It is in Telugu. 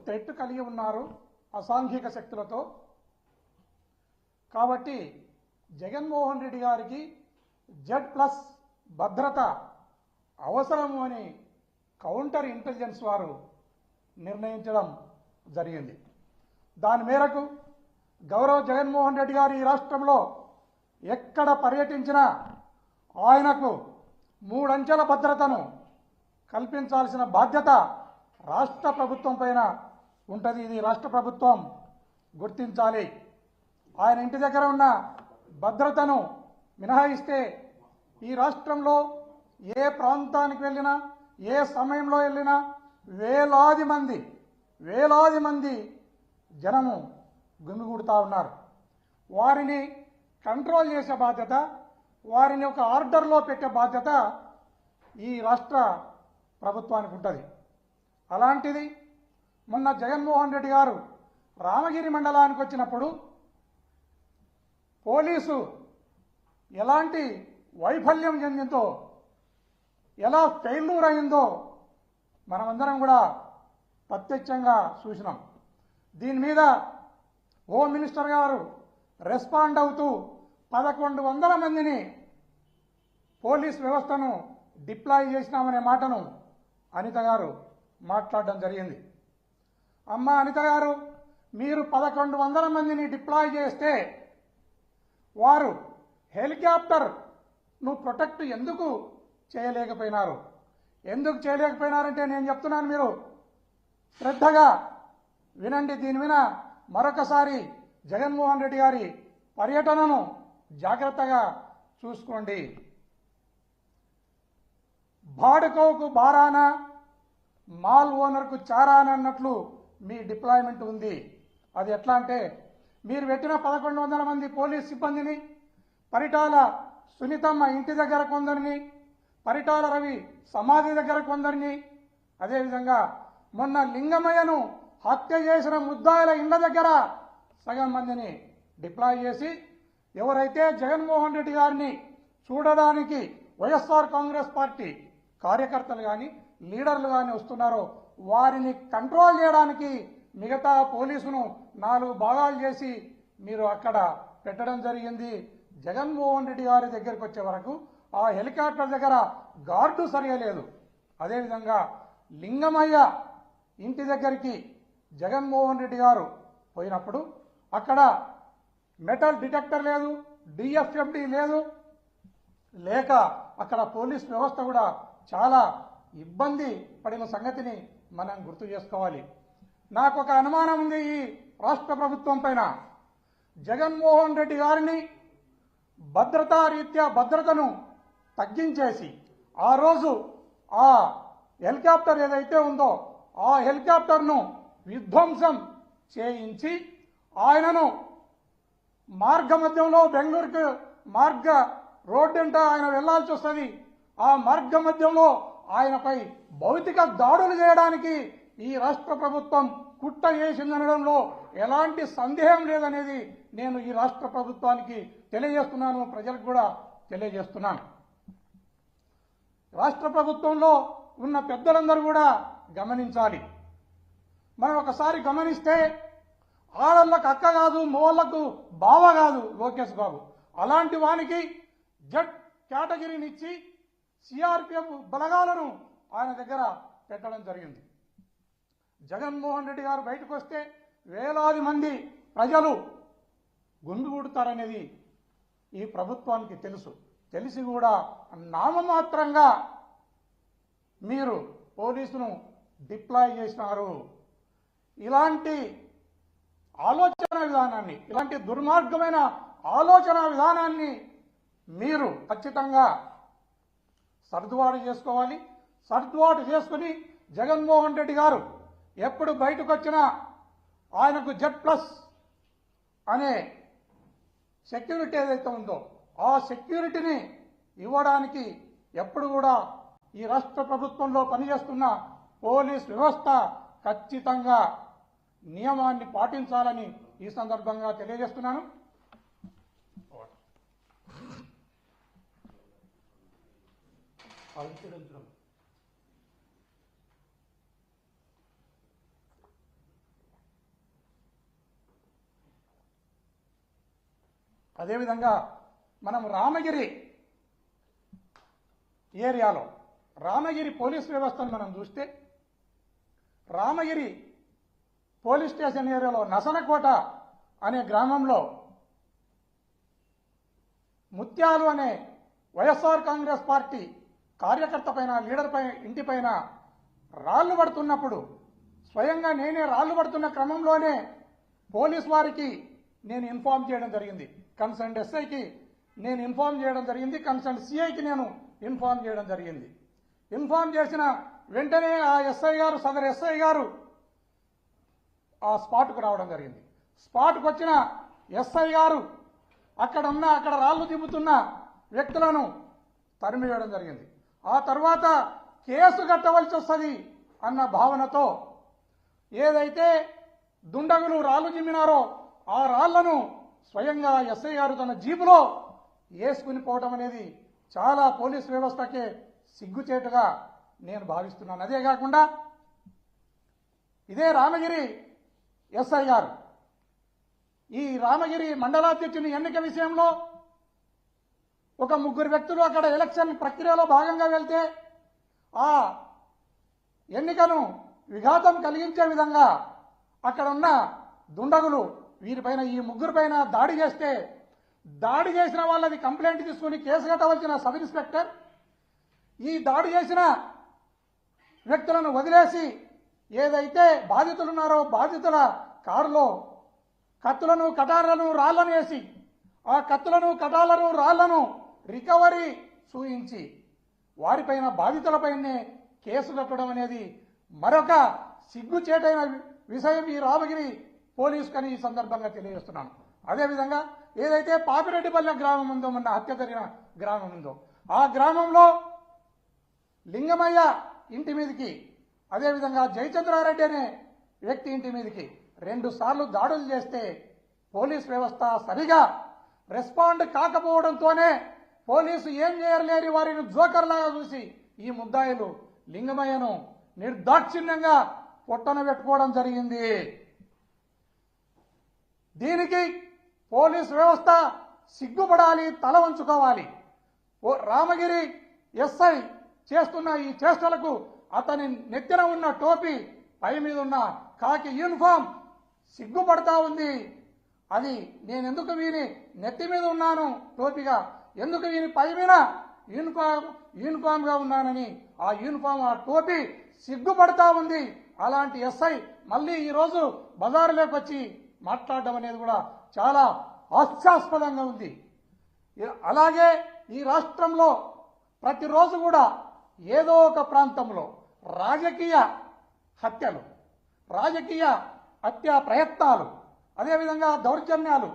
థ్రెట్ కలిగి ఉన్నారు అసాంఘిక శక్తులతో. కాబట్టి జగన్మోహన్ రెడ్డి గారికి Z+ భద్రత అవసరము అని కౌంటర్ ఇంటెలిజెన్స్ వారు నిర్ణయించడం జరిగింది. దాని మేరకు గౌరవ జగన్మోహన్ రెడ్డి గారు ఈ రాష్ట్రంలో ఎక్కడ పర్యటించినా ఆయనకు 3 అంచెల భద్రతను కల్పించాల్సిన బాధ్యత రాష్ట్ర ప్రభుత్వం పైన ఉంటుంది. ఇది రాష్ట్ర ప్రభుత్వం గుర్తించాలి. ఆయన ఇంటి దగ్గర ఉన్న భద్రతను మినహాయిస్తే ఈ రాష్ట్రంలో ఏ ప్రాంతానికి వెళ్ళినా ఏ సమయంలో వెళ్ళినా వేలాది మంది జనము గుమిగూడుతూ ఉన్నారు. వారిని కంట్రోల్ చేసే బాధ్యత, వారిని ఒక ఆర్డర్లో పెట్టే బాధ్యత ఈ రాష్ట్ర ప్రభుత్వానికి ఉంటుంది. అలాంటిది మొన్న జగన్మోహన్ రెడ్డి గారు రామగిరి మండలానికి వచ్చినప్పుడు పోలీసు ఎలాంటి వైఫల్యం చెందిందో, ఎలా ఫెయిల్యూర్ అయిందో మనమందరం కూడా ప్రత్యక్షంగా చూసినాం. దీని మీద హోమ్ మినిస్టర్ గారు రెస్పాండ్ అవుతూ 1100 మందిని పోలీస్ వ్యవస్థను డిప్లాయ్ చేసినామనే మాటను అనిత గారు మాట్లాడడం జరిగింది. అమ్మ అనిత గారు, మీరు 1100 మందిని డిప్లాయ్ చేస్తే వారు హెలికాప్టర్ను ప్రొటెక్ట్ ఎందుకు చేయలేకపోయినారు? ఎందుకు చేయలేకపోయినారంటే నేను చెప్తున్నాను, మీరు శ్రద్ధగా వినండి. దీని మీద మరొకసారి జగన్మోహన్ రెడ్డి గారి పర్యటనను జాగ్రత్తగా చూసుకోండి. బాడుకోకు బారానా, మాల్ ఓనర్కు చారానా అన్నట్లు మీ డిప్లాయ్మెంట్ ఉంది. అది ఎట్లా అంటే, మీరు పెట్టిన 1100 మంది పోలీస్ సిబ్బందిని పరిటాల సునీతమ్మ ఇంటి దగ్గర కొందరిని, పరిటాల రవి సమాధి దగ్గర కొందరిని, అదేవిధంగా మొన్న లింగమయ్యను హత్య చేసిన ముద్దాయిల ఇండ్ల దగ్గర సగం మందిని డిప్లాయ్ చేసి, ఎవరైతే జగన్మోహన్ రెడ్డి గారిని చూడడానికి వైఎస్ఆర్ కాంగ్రెస్ పార్టీ కార్యకర్తలు కానీ లీడర్లు కానీ వస్తున్నారో వారిని కంట్రోల్ చేయడానికి మిగతా పోలీసును 4 భాగాలు చేసి మీరు అక్కడ పెట్టడం జరిగింది. జగన్మోహన్ రెడ్డి గారి దగ్గరికి వచ్చే వరకు ఆ హెలికాప్టర్ దగ్గర గార్డు సరియలేదు. అదేవిధంగా లింగమయ్య ఇంటి దగ్గరికి జగన్మోహన్ రెడ్డి గారు పోయినప్పుడు అక్కడ మెటల్ డిటెక్టర్ లేదు, DFMD లేదు, లేక అక్కడ పోలీస్ వ్యవస్థ కూడా చాలా ఇబ్బంది పడిన సంగతిని మనం గుర్తు చేసుకోవాలి. నాకు ఒక అనుమానం ఉంది ఈ రాష్ట్ర ప్రభుత్వం పైన. జగన్మోహన్ రెడ్డి గారిని భద్రతా రీత్యా భద్రతను తగ్గించేసి ఆ రోజు ఆ హెలికాప్టర్ ఏదైతే ఉందో ఆ హెలికాప్టర్ను విధ్వంసం చేయించి ఆయనను మార్గ మధ్యంలో బెంగళూరుకు మార్గ రోడ్డు అంట ఆయన వెళ్లాల్సి వస్తుంది. ఆ మార్గ మధ్యంలో ఆయనపై భౌతిక దాడులు చేయడానికి ఈ రాష్ట్ర ప్రభుత్వం కుట్ర చేసిందనడంలో ఎలాంటి సందేహం లేదనేది నేను ఈ రాష్ట్ర ప్రభుత్వానికి తెలియజేస్తున్నాను, ప్రజలకు కూడా తెలియజేస్తున్నాను. రాష్ట్ర ప్రభుత్వంలో ఉన్న పెద్దలందరూ కూడా గమనించాలి. మనం ఒకసారి గమనిస్తే ఆడళ్ళకు అక్క కాదు, మోళ్లకు బావ కాదు లోకేష్ బాబు. అలాంటి వానికి జడ్ కేటగిరీనిచ్చి సిఆర్పిఎఫ్ బలగాలను ఆయన దగ్గర పెట్టడం జరిగింది. జగన్మోహన్ రెడ్డి గారు బయటకు వస్తే వేలాది మంది ప్రజలు గుండుగూడుతారనేది ఈ ప్రభుత్వానికి తెలుసు. తెలిసి కూడా నామమాత్రంగా మీరు పోలీసును డిప్లాయ్ చేసినారు. ఇలాంటి ఆలోచన విధానాన్ని, ఇలాంటి దుర్మార్గమైన ఆలోచన విధానాన్ని మీరు ఖచ్చితంగా సర్దుబాటు చేసుకోవాలి. సర్దుబాటు చేసుకుని జగన్మోహన్ రెడ్డి గారు ఎప్పుడు బయటకు వచ్చినా ఆయనకు Z+ అనే సెక్యూరిటీ ఏదైతే ఉందో ఆ సెక్యూరిటీని ఇవ్వడానికి ఎప్పుడు కూడా ఈ రాష్ట్ర ప్రభుత్వంలో పనిచేస్తున్న పోలీస్ వ్యవస్థ ఖచ్చితంగా నియమాన్ని పాటించాలని ఈ సందర్భంగా తెలియజేస్తున్నాను. అదేవిధంగా మనం రామగిరి ఏరియాలో రామగిరి పోలీస్ వ్యవస్థను మనం చూస్తే రామగిరి పోలీస్ స్టేషన్ ఏరియాలో నసనకోట అనే గ్రామంలో ముత్యాలు అనే వైఎస్ఆర్ కాంగ్రెస్ పార్టీ కార్యకర్త పైన లీడర్ పైన ఇంటిపైన రాళ్లు పడుతున్నప్పుడు స్వయంగా నేనే రాళ్లు పడుతున్న క్రమంలోనే పోలీస్ వారికి నేను ఇన్ఫార్మ్ చేయడం జరిగింది. కన్సర్న్ ఎస్ఐకి నేను ఇన్ఫార్మ్ చేయడం జరిగింది, కన్సర్న్ సిఐకి నేను ఇన్ఫార్మ్ చేయడం జరిగింది. ఇన్ఫార్మ్ చేసిన వెంటనే ఆ ఎస్ఐ గారు సదరు ఎస్ఐ గారు ఆ స్పాట్కు రావడం జరిగింది. స్పాట్కు వచ్చిన ఎస్ఐ గారు అక్కడ రాళ్లు దింపుతున్న వ్యక్తులను తరిమివేయడం జరిగింది. ఆ తర్వాత కేసు కట్టవలసి వస్తుంది అన్న భావనతో ఏదైతే దుండగులు రాళ్లు జిమ్మినారో ఆ రాళ్లను స్వయంగా ఎస్ఐ గారు తన జీపులో వేసుకుని పోవడం అనేది చాలా పోలీస్ వ్యవస్థకే సిగ్గుచేటుగా నేను భావిస్తున్నాను. అదే కాకుండా ఇదే రామగిరి ఎస్ఐ గారు ఈ రామగిరి మండలాధ్యక్షుని ఎన్నిక విషయంలో ఒక ముగ్గురు వ్యక్తులు అక్కడ ఎలక్షన్ ప్రక్రియలో భాగంగా వెళ్తే ఆ ఎన్నికను విఘాతం కలిగించే విధంగా అక్కడ ఉన్న దుండగులు వీరిపైన ఈ ముగ్గురు పైన దాడి చేస్తే దాడి చేసిన వాళ్ళది కంప్లైంట్ తీసుకుని కేసు కట్టవలసిన సబ్ ఇన్స్పెక్టర్ ఈ దాడి చేసిన వ్యక్తులను వదిలేసి ఏదైతే బాధితులున్నారో బాధితుల కారులో కత్తులను కటార్లను రాళ్లను వేసి ఆ కత్తులను కటార్లను రాళ్లను రికవరీ చూయించి వారిపైన బాధితులపైనే కేసు కట్టడం అనేది మరొక సిగ్గుచేటైన విషయం ఈ రామగిరి పోలీసుకని ఈ సందర్భంగా తెలియజేస్తున్నాను. అదేవిధంగా ఏదైతే పాపిరెడ్డిపల్లె గ్రామం ఉందో మొన్న హత్య జరిగిన గ్రామం ఉందో ఆ గ్రామంలో లింగమయ్య ఇంటి మీదకి అదేవిధంగా జయచంద్రారెడ్డి అనే వ్యక్తి ఇంటి మీదకి 2 సార్లు దాడులు చేస్తే పోలీస్ వ్యవస్థ సరిగా రెస్పాండ్ కాకపోవడంతోనే పోలీసు ఏం చేయలేని వారిని జోకర్లాగా చూసి ఈ ముద్దాయిలు లింగమయ్యను నిర్దాక్షిణ్యంగా పొట్టన పెట్టుకోవడం జరిగింది. దీనికి పోలీస్ వ్యవస్థ సిగ్గుపడాలి, తల వంచుకోవాలి. రామగిరి ఎస్ఐ చేస్తున్న ఈ చేష్టలకు అతని నెత్తిన ఉన్న టోపీ పై మీద ఉన్న కాకి యూనిఫామ్ సిగ్గుపడతా ఉంది. అది నేనెందుకు వీని నెత్తి మీద ఉన్నాను టోపీగా, ఎందుకు వీని పై మీద యూనిఫామ్ గా ఉన్నానని ఆ యూనిఫామ్ ఆ టోపీ సిగ్గుపడతా ఉంది. అలాంటి ఎస్ఐ మళ్ళీ ఈరోజు బజారులోకి వచ్చి మాట్లాడడం అనేది కూడా చాలా హాస్యాస్పదంగా ఉంది. అలాగే ఈ రాష్ట్రంలో ప్రతిరోజు కూడా ఏదో ఒక ప్రాంతంలో రాజకీయ హత్యలు, రాజకీయ హత్యా ప్రయత్నాలు, అదేవిధంగా దౌర్జన్యాలు